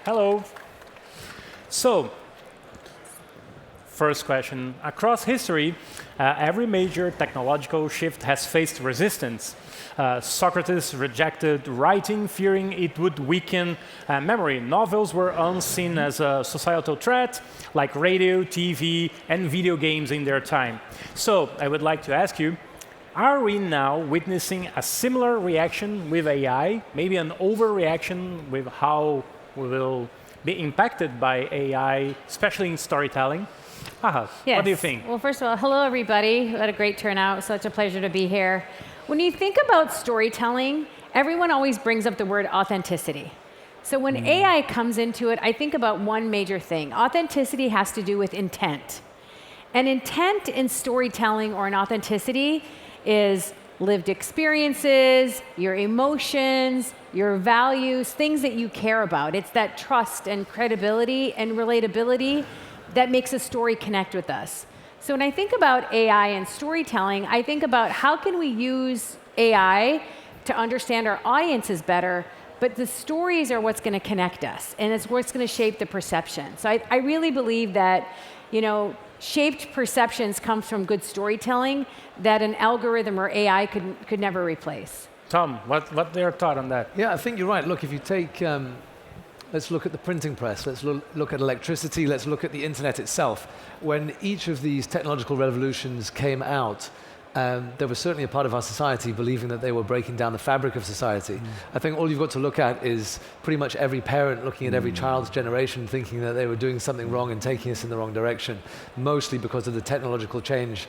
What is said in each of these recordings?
Hello. So, first question. Across history, every major technological shift has faced resistance. Socrates rejected writing, fearing it would weaken memory. Novels were unseen as a societal threat, like radio, TV, and video games in their time. So, I would like to ask you, are we now witnessing a similar reaction with AI, maybe an overreaction with how we will be impacted by AI, especially in storytelling? Aha, Yes. what do you think? Well, first of all, hello everybody. What a great turnout. Such a pleasure to be here. When you think about storytelling, everyone always brings up the word authenticity. So when AI comes into it, I think about one major thing. Authenticity has to do with intent. And intent in storytelling or in authenticity is lived experiences, your emotions, your values, things that you care about. It's that trust and credibility and relatability that makes a story connect with us. So when I think about AI and storytelling, I think about how can we use AI to understand our audiences better, but the stories are what's going to connect us, and it's what's going to shape the perception. So I really believe that, shaped perceptions comes from good storytelling that an algorithm or AI could never replace. Tom, what their thought on that? Yeah, I think you're right. Look, if you take, let's look at the printing press, let's look at electricity, let's look at the internet itself. When each of these technological revolutions came out, there was certainly a part of our society believing that they were breaking down the fabric of society. I think all you've got to look at is pretty much every parent looking at every child's generation thinking that they were doing something wrong and taking us in the wrong direction, mostly because of the technological change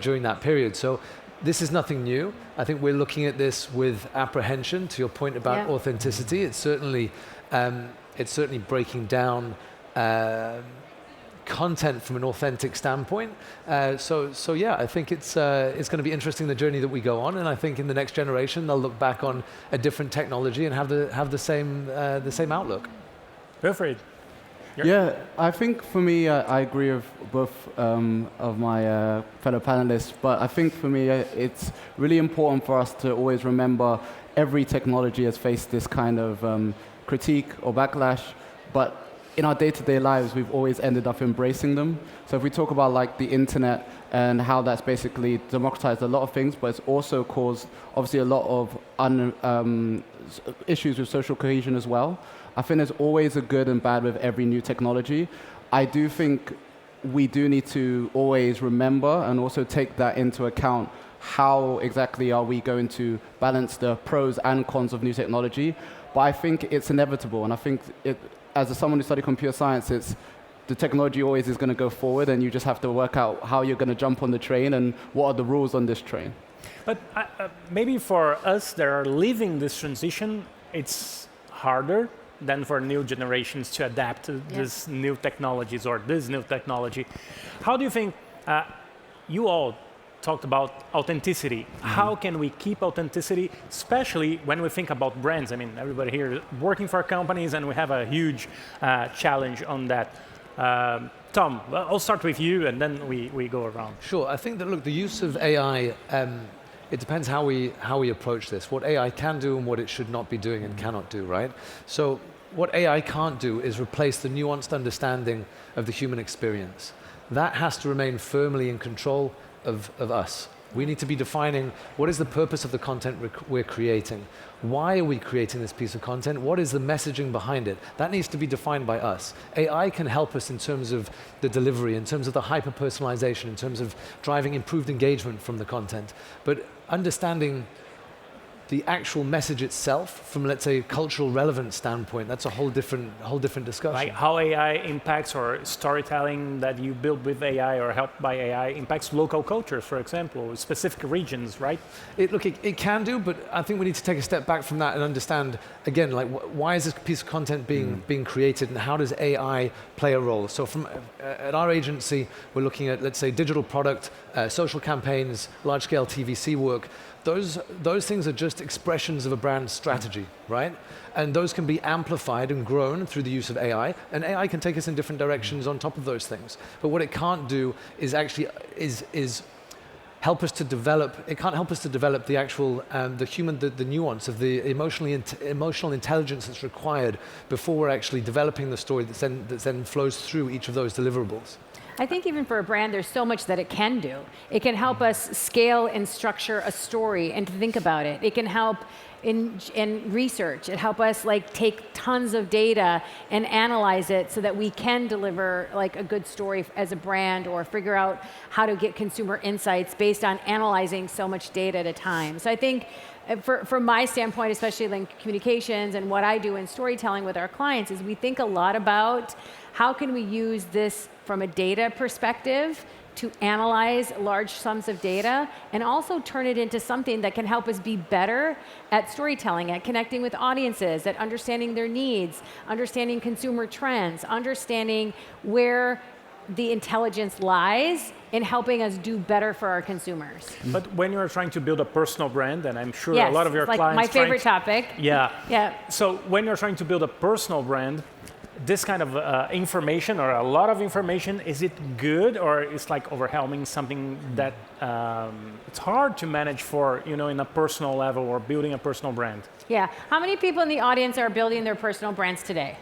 during that period. So this is nothing new. I think we're looking at this with apprehension, to your point about authenticity. It's certainly breaking down content from an authentic standpoint. So yeah, I think it's going to be interesting, the journey that we go on, and I think in the next generation they'll look back on a different technology and have the same outlook. Wilfried. Yeah, I think for me, I agree with both of my fellow panelists, but I think for me it's really important for us to always remember every technology has faced this kind of critique or backlash, but in our day-to-day lives, we've always ended up embracing them. So if we talk about like the internet and how that's basically democratized a lot of things, but it's also caused obviously a lot of issues with social cohesion as well. I think there's always a good and bad with every new technology. I do think we do need to always remember and also take that into account. How exactly are we going to balance the pros and cons of new technology? But I think it's inevitable, and I think as someone who studied computer science, the technology always is going to go forward, and you just have to work out how you're going to jump on the train and what are the rules on this train. But maybe for us that are living this transition, it's harder than for new generations to adapt to these new technologies or this new technology. How do you think, you all talked about authenticity. How can we keep authenticity, especially when we think about brands? I mean, everybody here is working for companies, and we have a huge challenge on that. Tom, I'll start with you, and then we go around. Sure. I think that, look, the use of AI, it depends how we approach this, what AI can do and what it should not be doing and cannot do, right? So what AI can't do is replace the nuanced understanding of the human experience. That has to remain firmly in control of us. We need to be defining what is the purpose of the content we're creating. Why are we creating this piece of content? What is the messaging behind it? That needs to be defined by us. AI can help us in terms of the delivery, in terms of the hyper-personalization, in terms of driving improved engagement from the content. But understanding the actual message itself from, let's say, a cultural relevance standpoint, that's a whole different discussion. Like how AI impacts, or storytelling that you build with AI or helped by AI impacts local cultures, for example, specific regions, right? It can do, but I think we need to take a step back from that and understand, again, like why is this piece of content being created, and how does AI play a role? So at our agency, we're looking at, let's say, digital product, social campaigns, large-scale TVC work. Those things are just expressions of a brand strategy, right? And those can be amplified and grown through the use of AI, and AI can take us in different directions on top of those things. But what it can't do is actually help us to develop. It can't help us to develop the actual, the nuance of the emotional intelligence that's required before we're actually developing the story that then flows through each of those deliverables. I think even for a brand, there's so much that it can do. It can help us scale and structure a story and to think about it. It can help in research. It help us like take tons of data and analyze it so that we can deliver like a good story as a brand, or figure out how to get consumer insights based on analyzing so much data at a time. So I think from my standpoint, especially in communications and what I do in storytelling with our clients, is we think a lot about how can we use this from a data perspective to analyze large sums of data and also turn it into something that can help us be better at storytelling, at connecting with audiences, at understanding their needs, understanding consumer trends, understanding where the intelligence lies in helping us do better for our consumers. But when you're trying to build a personal brand, and I'm sure yes, a lot of your it's like clients... my favorite topic. Yeah. Yeah. So when you're trying to build a personal brand, this kind of information, or a lot of information, is it good, or is like overwhelming, something that it's hard to manage for, in a personal level, or building a personal brand? Yeah. How many people in the audience are building their personal brands today?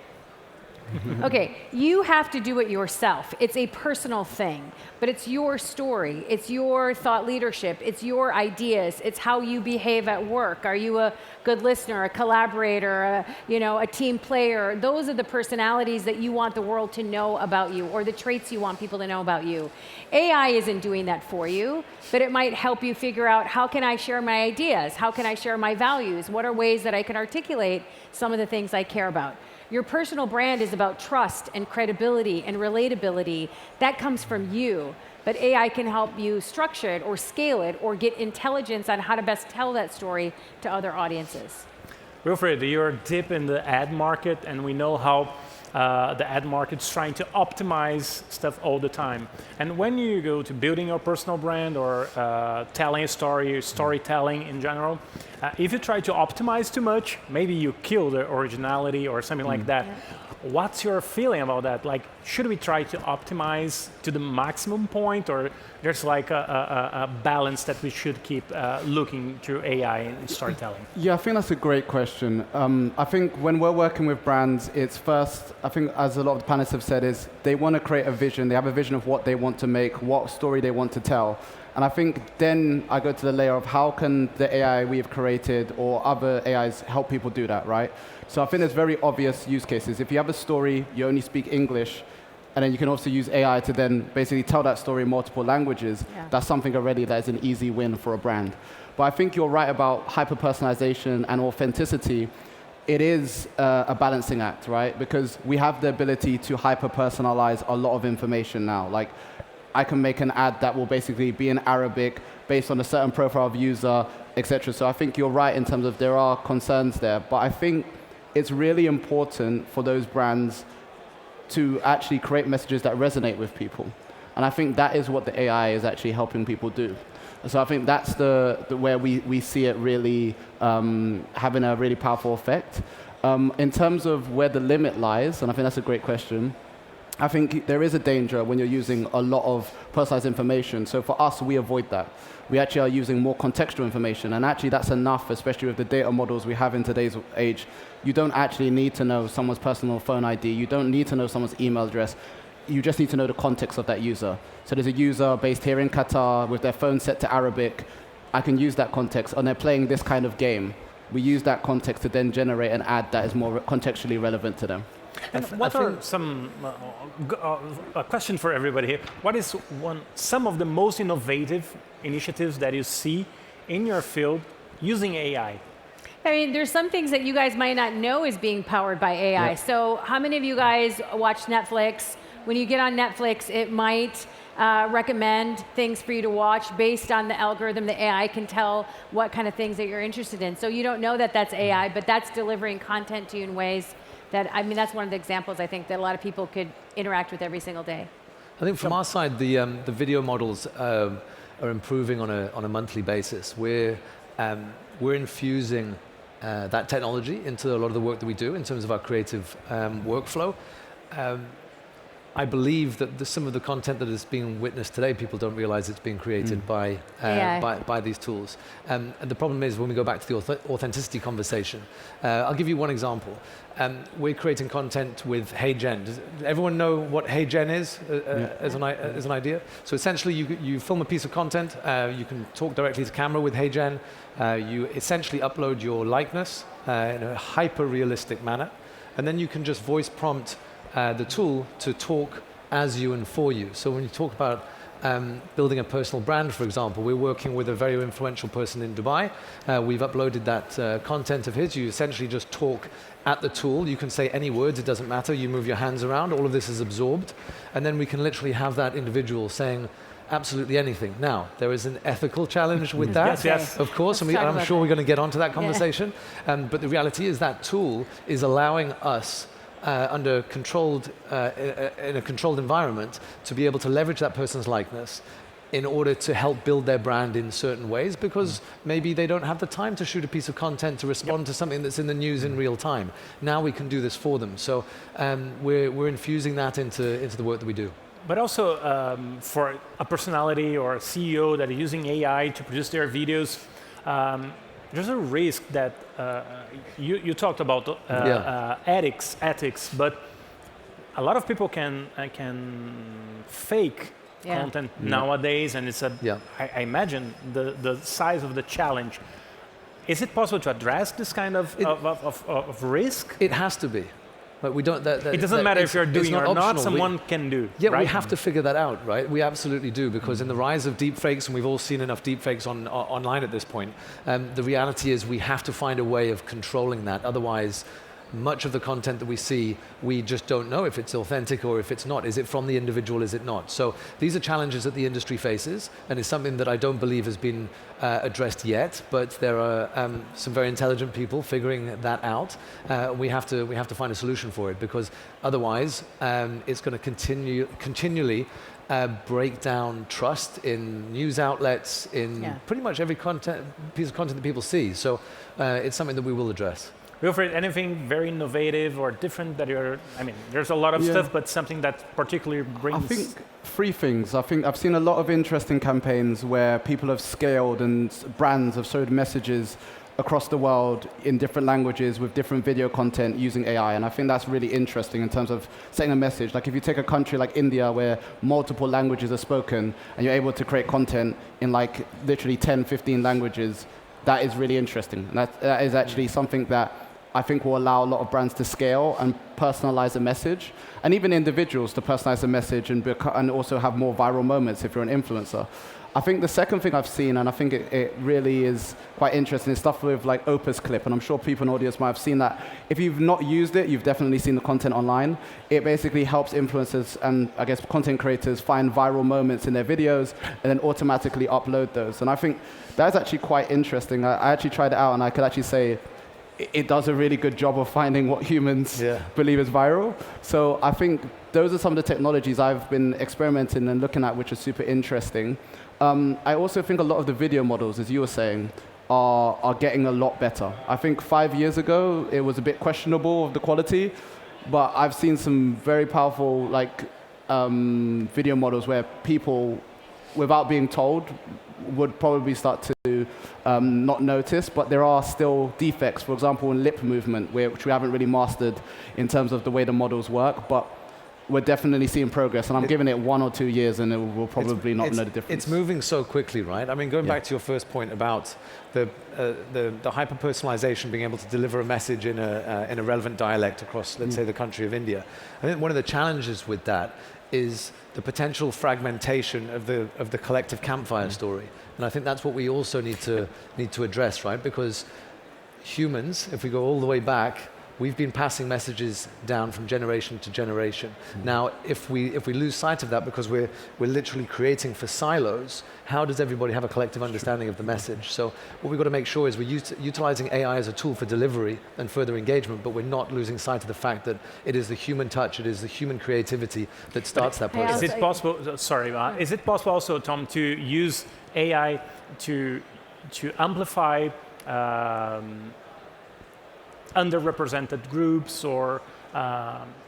Okay, you have to do it yourself. It's a personal thing, but it's your story. It's your thought leadership. It's your ideas. It's how you behave at work. Are you a good listener, a collaborator, a team player? Those are the personalities that you want the world to know about you, or the traits you want people to know about you. AI isn't doing that for you, but it might help you figure out, how can I share my ideas? How can I share my values? What are ways that I can articulate some of the things I care about? Your personal brand is about trust and credibility and relatability. That comes from you. But AI can help you structure it or scale it or get intelligence on how to best tell that story to other audiences. Wilfried, you're deep in the ad market, and we know how the ad market's trying to optimize stuff all the time. And when you go to building your personal brand, or telling a story, storytelling in general, if you try to optimize too much, maybe you kill the originality or something like that. Yeah. What's your feeling about that? Like, should we try to optimize to the maximum point, or there's like a balance that we should keep looking through AI and storytelling? Yeah, I think that's a great question. I think when we're working with brands, it's first, I think as a lot of the panelists have said, is they want to create a vision. They have a vision of what they want to make, what story they want to tell. And I think then I go to the layer of how can the AI we have created or other AIs help people do that, right? So I think there's very obvious use cases. If you have a story, you only speak English, and then you can also use AI to then basically tell that story in multiple languages. Yeah. That's something already that is an easy win for a brand. But I think you're right about hyper-personalization and authenticity. It is a balancing act, right? Because we have the ability to hyper-personalize a lot of information now. Like, I can make an ad that will basically be in Arabic based on a certain profile of user, etc. So I think you're right in terms of there are concerns there. But I think it's really important for those brands to actually create messages that resonate with people. And I think that is what the AI is actually helping people do. So I think that's the where we see it really having a really powerful effect. In terms of where the limit lies, and I think that's a great question, I think there is a danger when you're using a lot of personalized information. So for us, we avoid that. We actually are using more contextual information, and actually that's enough, especially with the data models we have in today's age. You don't actually need to know someone's personal phone ID. You don't need to know someone's email address. You just need to know the context of that user. So there's a user based here in Qatar with their phone set to Arabic. I can use that context, and they're playing this kind of game. We use that context to then generate an ad that is more contextually relevant to them. And what are some, a question for everybody here, what is some of the most innovative initiatives that you see in your field using AI? I mean, there's some things that you guys might not know is being powered by AI. Yep. So how many of you guys watch Netflix? When you get on Netflix, it might recommend things for you to watch based on the algorithm. The AI can tell what kind of things that you're interested in. So you don't know that that's AI, but that's delivering content to you in ways that, I mean, that's one of the examples I think that a lot of people could interact with every single day. I think from our side, the video models are improving on a monthly basis. We're infusing that technology into a lot of the work that we do in terms of our creative workflow. I believe that some of the content that is being witnessed today, people don't realize it's being created by these tools. And the problem is when we go back to the authenticity conversation, I'll give you one example. We're creating content with HeyGen. Does everyone know what HeyGen is as an idea? So essentially, you film a piece of content, you can talk directly to camera with HeyGen, you essentially upload your likeness in a hyper-realistic manner, and then you can just voice prompt the tool to talk as you and for you. So when you talk about building a personal brand, for example, we're working with a very influential person in Dubai. We've uploaded that content of his. You essentially just talk at the tool. You can say any words, it doesn't matter. You move your hands around, all of this is absorbed. And then we can literally have that individual saying absolutely anything. Now, there is an ethical challenge with that, yes. of course, and I'm sure we're going to get onto that conversation. But the reality is that tool is allowing us under controlled, in a controlled environment, to be able to leverage that person's likeness in order to help build their brand in certain ways, because maybe they don't have the time to shoot a piece of content to respond to something that's in the news in real time. Now we can do this for them. So we're infusing that into the work that we do. But also for a personality or a CEO that is using AI to produce their videos, there's a risk that you talked about ethics, but a lot of people can fake content nowadays, and it's I imagine the size of the challenge. Is it possible to address this kind of risk? It has to be. But we don't. It doesn't matter if you're doing it or not. Someone can do. Yeah, right? We have to figure that out, right? We absolutely do, because in the rise of deepfakes, and we've all seen enough deepfakes online at this point, the reality is we have to find a way of controlling that. Otherwise, much of the content that we see, we just don't know if it's authentic or if it's not. Is it from the individual? Is it not? So these are challenges that the industry faces, and it's something that I don't believe has been addressed yet. But there are some very intelligent people figuring that out. We have to find a solution for it, because otherwise, it's going to continually break down trust in news outlets, in pretty much every piece of content that people see. So it's something that we will address. Wilfred, anything very innovative or different that there's a lot of stuff, but something that particularly brings... I think three things. I think I've seen a lot of interesting campaigns where people have scaled and brands have showed messages across the world in different languages with different video content using AI. And I think that's really interesting in terms of setting a message. Like if you take a country like India where multiple languages are spoken and you're able to create content in like literally 10, 15 languages, that is really interesting. And that is actually something that I think will allow a lot of brands to scale and personalize a message, and even individuals to personalize a message and also have more viral moments if you're an influencer. I think the second thing I've seen, and I think it really is quite interesting, is stuff with like Opus Clip, and I'm sure people in the audience might have seen that. If you've not used it, you've definitely seen the content online. It basically helps influencers and I guess content creators find viral moments in their videos and then automatically upload those. And I think that's actually quite interesting. I actually tried it out, and I could actually say it does a really good job of finding what humans believe is viral. So I think those are some of the technologies I've been experimenting and looking at, which are super interesting. I also think a lot of the video models, as you were saying, are getting a lot better. I think 5 years ago, it was a bit questionable of the quality, but I've seen some very powerful video models where people, without being told, would probably start to not notice, but there are still defects, for example, in lip movement, which we haven't really mastered in terms of the way the models work, but we're definitely seeing progress, and I'm giving it 1 or 2 years, and we'll probably not know the difference. It's moving so quickly, right? I mean, going back to your first point about the hyper-personalization, being able to deliver a message in a relevant dialect across, let's say, the country of India. I think one of the challenges with that is the potential fragmentation of the collective campfire story, and I think that's what we also need to address, right? Because humans, if we go all the way back, we've been passing messages down from generation to generation. Now, if we lose sight of that because we're literally creating for silos, how does everybody have a collective understanding of the message? So what we've got to make sure is we're utilizing AI as a tool for delivery and further engagement, but we're not losing sight of the fact that it is the human touch, it is the human creativity that starts that process. Is it possible, is it possible also, Tom, to use AI to amplify underrepresented groups or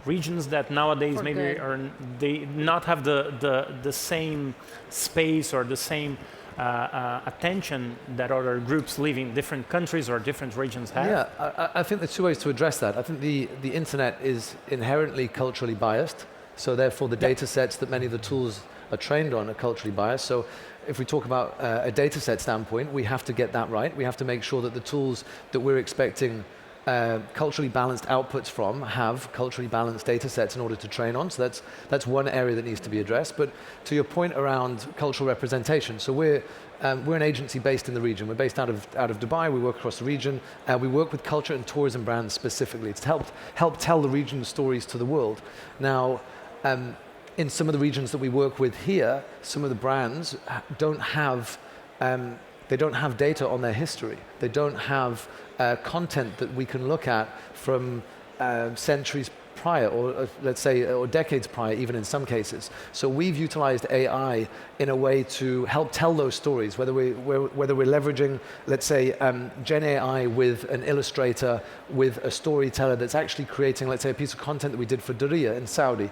regions that nowadays For maybe good. are they not have the same space or the same attention that other groups living in different countries or different regions have? Yeah, I think there's two ways to address that. I think the internet is inherently culturally biased, so therefore the data sets that many of the tools are trained on are culturally biased. So if we talk about a data set standpoint, we have to get that right. We have to make sure that the tools that we're expecting culturally balanced outputs from have culturally balanced data sets in order to train on. So that's one area that needs to be addressed. But to your point around cultural representation, so we're an agency based in the region. We're based out of Dubai. We work across the region. We work with culture and tourism brands specifically to help tell the region's stories to the world. Now, in some of the regions that we work with here, some of the brands don't have data on their history. They don't have content that we can look at from centuries prior, or let's say, or decades prior, even in some cases. So we've utilized AI in a way to help tell those stories, whether we're leveraging, let's say, Gen AI with an illustrator, with a storyteller that's actually creating, let's say, a piece of content that we did for Diriyah in Saudi,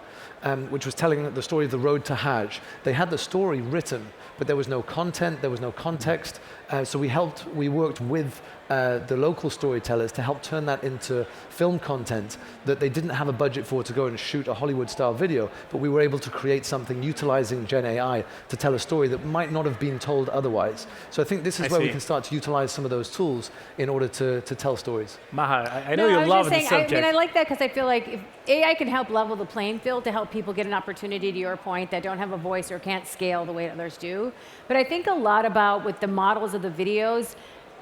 which was telling the story of the road to Hajj. They had the story written, but there was no content, there was no context. So we worked with the local storytellers to help turn that into film content that they didn't have a budget for to go and shoot a Hollywood-style video, but we were able to create something utilizing Gen AI to tell a story that might not have been told otherwise. So I think this is where we can start to utilize some of those tools in order to tell stories. Maha, I know you love the subject. I mean, I like that because I feel like if AI can help level the playing field to help people get an opportunity, to your point, that don't have a voice or can't scale the way others do. But I think a lot about with the models of the videos,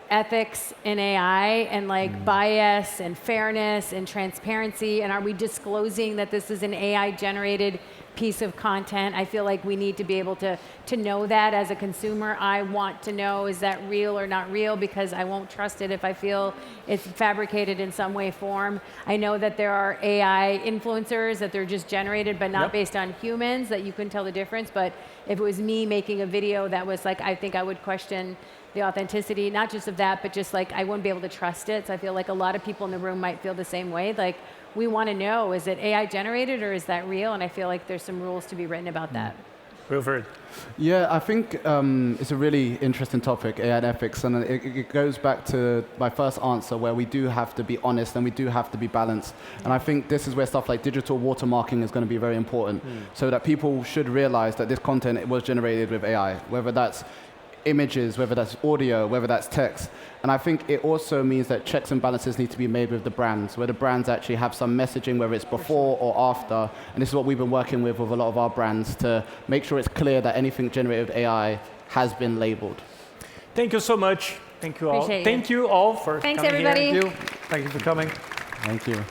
ethics in AI and like bias and fairness and transparency, and are we disclosing that this is an AI generated piece of content? I feel like we need to be able to know that as a consumer. I want to know, is that real or not real, because I won't trust it if I feel it's fabricated in some way, form. I know that there are AI influencers that they're just generated but not based on humans, that you couldn't tell the difference. But if it was me making a video that was like, I think I would question the authenticity, not just of that, but just like I wouldn't be able to trust it. So I feel like a lot of people in the room might feel the same way. Like, we want to know, is it AI generated or is that real? And I feel like there's some rules to be written about that. Wilfred. Yeah, I think it's a really interesting topic, AI and ethics, and it goes back to my first answer, where we do have to be honest and we do have to be balanced. And I think this is where stuff like digital watermarking is going to be very important, so that people should realize that this content was generated with AI, whether that's images, whether that's audio, whether that's text. And I think it also means that checks and balances need to be made with the brands, where the brands actually have some messaging, whether it's before or after. And this is what we've been working with a lot of our brands, to make sure it's clear that anything generated with AI has been labeled. Thank you so much. Thank you all. Appreciate you. Thank you all for Thanks, coming everybody. here. Thank you for coming. Thank you.